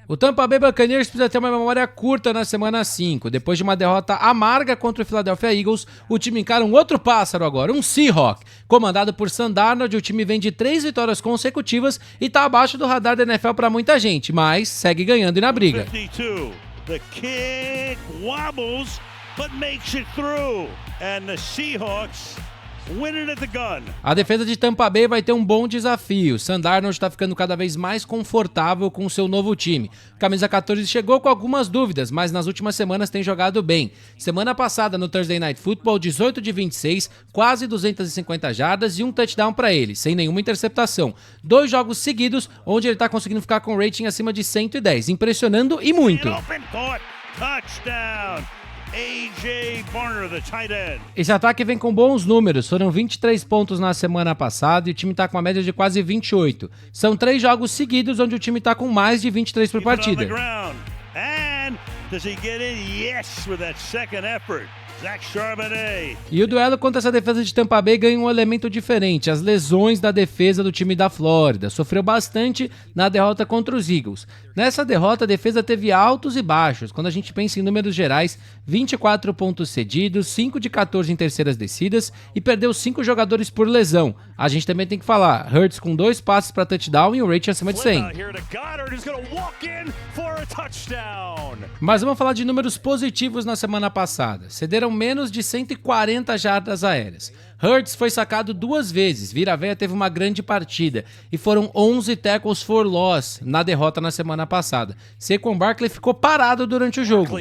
O Tampa Bay Buccaneers precisa ter uma memória curta na semana 5. Depois de uma derrota amarga contra o Philadelphia Eagles, o time encara um outro pássaro agora, um Seahawk. Comandado por Sam Darnold, o time vem de 3 vitórias consecutivas e tá abaixo do radar da NFL para muita gente, mas segue ganhando e na briga. 52. The kick wobbles, but makes it through. And the Seahawks win it at the gun. A defesa de Tampa Bay vai ter um bom desafio. Sam Darnold está ficando cada vez mais confortável com o seu novo time. Camisa 14 chegou com algumas dúvidas, mas nas últimas semanas tem jogado bem. Semana passada no Thursday Night Football, 18 de 26, quase 250 jardas e um touchdown para ele, sem nenhuma interceptação. 2 jogos seguidos onde ele está conseguindo ficar com rating acima de 110, impressionando e muito. Touchdown. A.J. Barner, the tight end. Esse ataque vem com bons números, foram 23 pontos na semana passada e o time tá com uma média de quase 28. São 3 jogos seguidos onde o time tá com mais de 23 por partida. And does he get in? Yes, with that second effort. Zach Charbonnet. E o duelo contra essa defesa de Tampa Bay ganha um elemento diferente, as lesões da defesa do time da Flórida. Sofreu bastante na derrota contra os Eagles. Nessa derrota, a defesa teve altos e baixos. Quando a gente pensa em números gerais, 24 pontos cedidos, 5 de 14 em terceiras descidas e perdeu 5 jogadores por lesão. A gente também tem que falar, Hurts com 2 passes para touchdown e um rating acima de 100. Mas vamos falar de números positivos na semana passada. Cederam menos de 140 jardas aéreas. Hurts foi sacado 2 vezes, Vira-Véia teve uma grande partida e foram 11 tackles for loss na derrota na semana passada. Saquon Barkley ficou parado durante o jogo.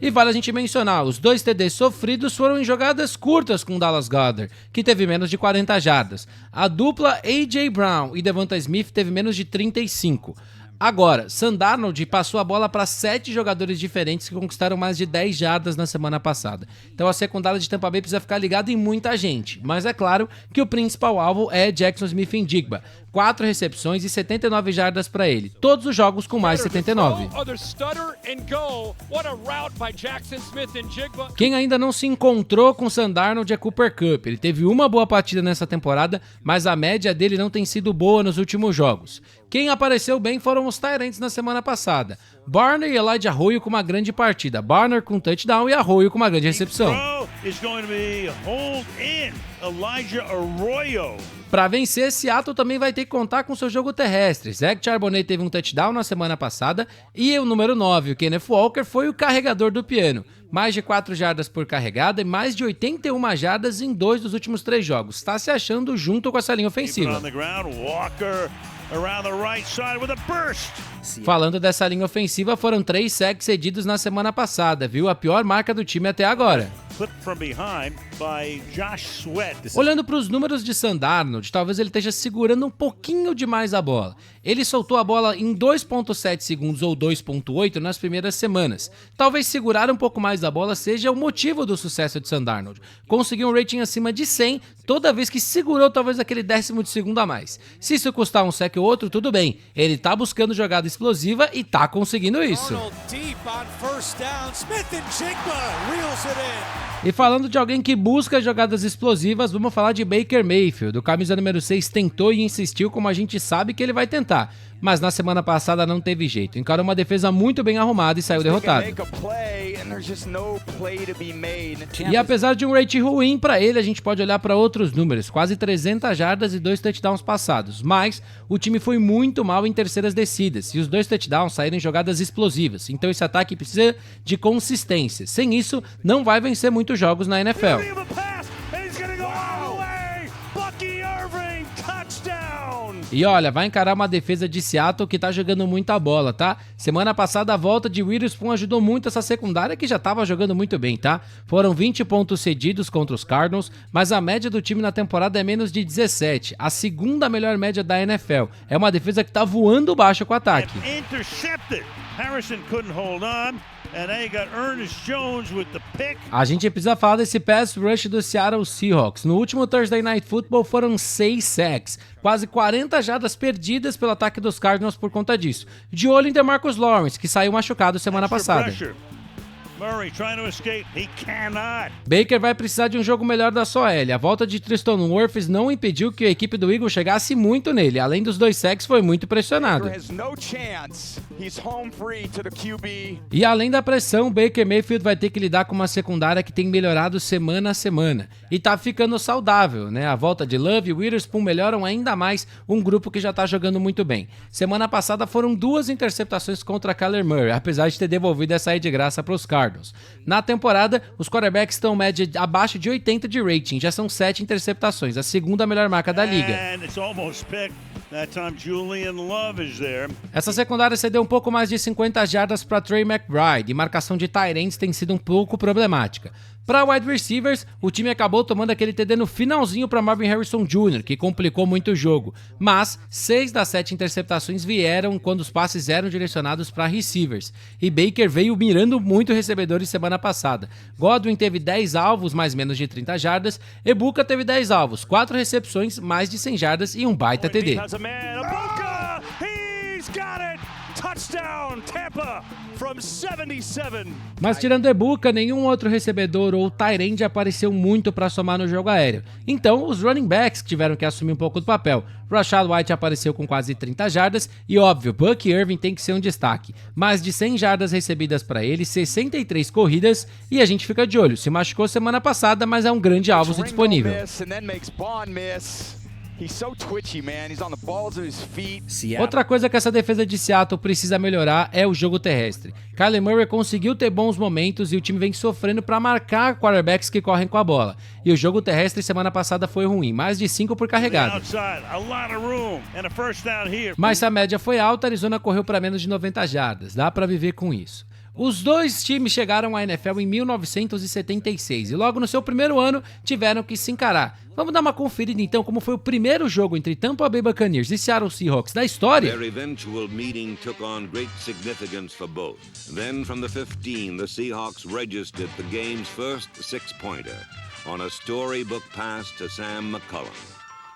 E vale a gente mencionar, os 2 TDs sofridos foram em jogadas curtas com Dallas Goedert, que teve menos de 40 jardas. A dupla A.J. Brown e Devonta Smith teve menos de 35. Agora, Sam Darnold passou a bola para 7 jogadores diferentes que conquistaram mais de 10 jardas na semana passada. Então a secundária de Tampa Bay precisa ficar ligada em muita gente. Mas é claro que o principal alvo é Jackson Smith-Njigba. 4 recepções e 79 jardas para ele. Todos os jogos com mais de 79. Quem ainda não se encontrou com Sam Darnold é Cooper Kupp. Ele teve uma boa partida nessa temporada, mas a média dele não tem sido boa nos últimos jogos. Quem apareceu bem foram os tight ends na semana passada. Barner e Elijah Arroyo com uma grande partida. Barner com touchdown e Arroyo com uma grande recepção. Para vencer, Seattle também vai ter que contar com seu jogo terrestre. Zach Charbonnet teve um touchdown na semana passada e o número 9, o Kenneth Walker, foi o carregador do piano. Mais de 4 jardas por carregada e mais de 81 jardas em 2 dos últimos 3 jogos. Está se achando junto com essa linha ofensiva. Falando dessa linha ofensiva, foram 3 sacks cedidos na semana passada, viu? A pior marca do time até agora. Olhando para os números de Sam Darnold, talvez ele esteja segurando um pouquinho demais a bola. Ele soltou a bola em 2.7 segundos ou 2.8 nas primeiras semanas. Talvez segurar um pouco mais da bola seja o motivo do sucesso de Sam Darnold. Conseguiu um rating acima de 100 toda vez que segurou talvez aquele 10º de segundo a mais. Se isso custar um sec ou outro, tudo bem. Ele tá buscando jogada explosiva e tá conseguindo isso. E falando de alguém que busca jogadas explosivas, vamos falar de Baker Mayfield. O camisa número 6 tentou e insistiu como a gente sabe que ele vai tentar. Mas na semana passada não teve jeito. Encarou uma defesa muito bem arrumada e saiu derrotado. E apesar de um rate ruim para ele, a gente pode olhar para outros números. Quase 300 jardas e 2 touchdowns passados. Mas o time foi muito mal em terceiras descidas. E os 2 touchdowns saíram em jogadas explosivas. Então esse ataque precisa de consistência. Sem isso, não vai vencer muitos jogos na NFL. E olha, vai encarar uma defesa de Seattle que tá jogando muita bola, tá? Semana passada a volta de Witherspoon ajudou muito essa secundária que já tava jogando muito bem, tá? Foram 20 pontos cedidos contra os Cardinals, mas a média do time na temporada é menos de 17, a segunda melhor média da NFL. É uma defesa que tá voando baixo com o ataque. A gente precisa falar desse pass rush do Seattle Seahawks. No último Thursday Night Football foram 6 sacks, quase 40 jardas perdidas pelo ataque dos Cardinals por conta disso. De olho em DeMarcus Lawrence, que saiu machucado semana passada. Murray trying to escape. He cannot. Baker vai precisar de um jogo melhor da sua L. A volta de Tristan Wirfs não impediu que a equipe do Eagles chegasse muito nele. Além dos 2 sacks, foi muito pressionado. E além da pressão, Baker Mayfield vai ter que lidar com uma secundária que tem melhorado semana a semana. E tá ficando saudável, né? A volta de Love e Witherspoon melhoram ainda mais um grupo que já tá jogando muito bem. Semana passada foram 2 interceptações contra Kyler Murray, apesar de ter devolvido essa aí de graça para os Cardinals. Na temporada, os quarterbacks estão média abaixo de 80 de rating, já são 7 interceptações, a segunda melhor marca da liga. Essa secundária cedeu um pouco mais de 50 jardas para Trey McBride e marcação de tight ends tem sido um pouco problemática. Para wide receivers, o time acabou tomando aquele TD no finalzinho para Marvin Harrison Jr., que complicou muito o jogo, mas 6 das 7 interceptações vieram quando os passes eram direcionados para receivers, e Baker veio mirando muito recebedores semana passada. Godwin teve 10 alvos, mais menos de 30 jardas, Ebuka teve 10 alvos, 4 recepções, mais de 100 jardas e um baita TD. Touchdown, Tampa, from 77. Mas tirando Ebuka, nenhum outro recebedor ou tight end apareceu muito para somar no jogo aéreo. Então, os running backs tiveram que assumir um pouco do papel. Rashad White apareceu com quase 30 jardas e, óbvio, Buck Irving tem que ser um destaque. Mais de 100 jardas recebidas para ele, 63 corridas e a gente fica de olho. Se machucou semana passada, mas é um grande alvo disponível. Outra coisa que essa defesa de Seattle precisa melhorar é o jogo terrestre. Kyler Murray conseguiu ter bons momentos e o time vem sofrendo para marcar quarterbacks que correm com a bola. E o jogo terrestre semana passada foi ruim, mais de 5 por carregado. Mas se a média foi alta, Arizona correu para menos de 90 jardas. Dá para viver com isso. Os dois times chegaram à NFL em 1976 e logo no seu primeiro ano tiveram que se encarar. Vamos dar uma conferida então como foi o primeiro jogo entre Tampa Bay Buccaneers e Seattle Seahawks da história? Their eventual meeting took on great significance for both. Then from the 15, the Seahawks registered the game's first 6-pointer on a storybook pass to Sam McCullum.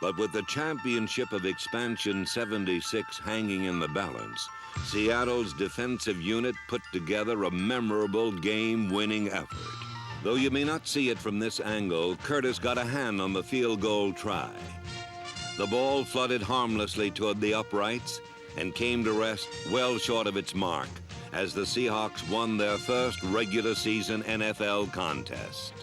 But with the championship of expansion 76 hanging in the balance, Seattle's defensive unit put together a memorable game-winning effort. Though you may not see it from this angle, Curtis got a hand on the field goal try. The ball flooded harmlessly toward the uprights and came to rest well short of its mark as the Seahawks won their first regular season NFL contest.